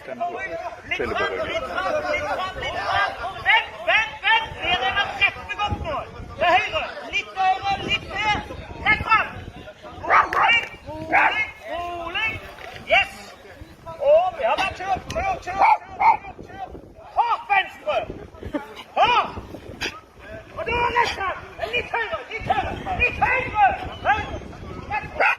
den fældeberøver. Litt fram. Vent! Dere har kjempegodt nå. Til høyre. Litt høyre, litt ned. Rett fram. Rolig. Yes. Og ja, bare kjør. Hardt venstre. Hardt. Og da rett fram. Litt høyre. Høyre. Rett fram.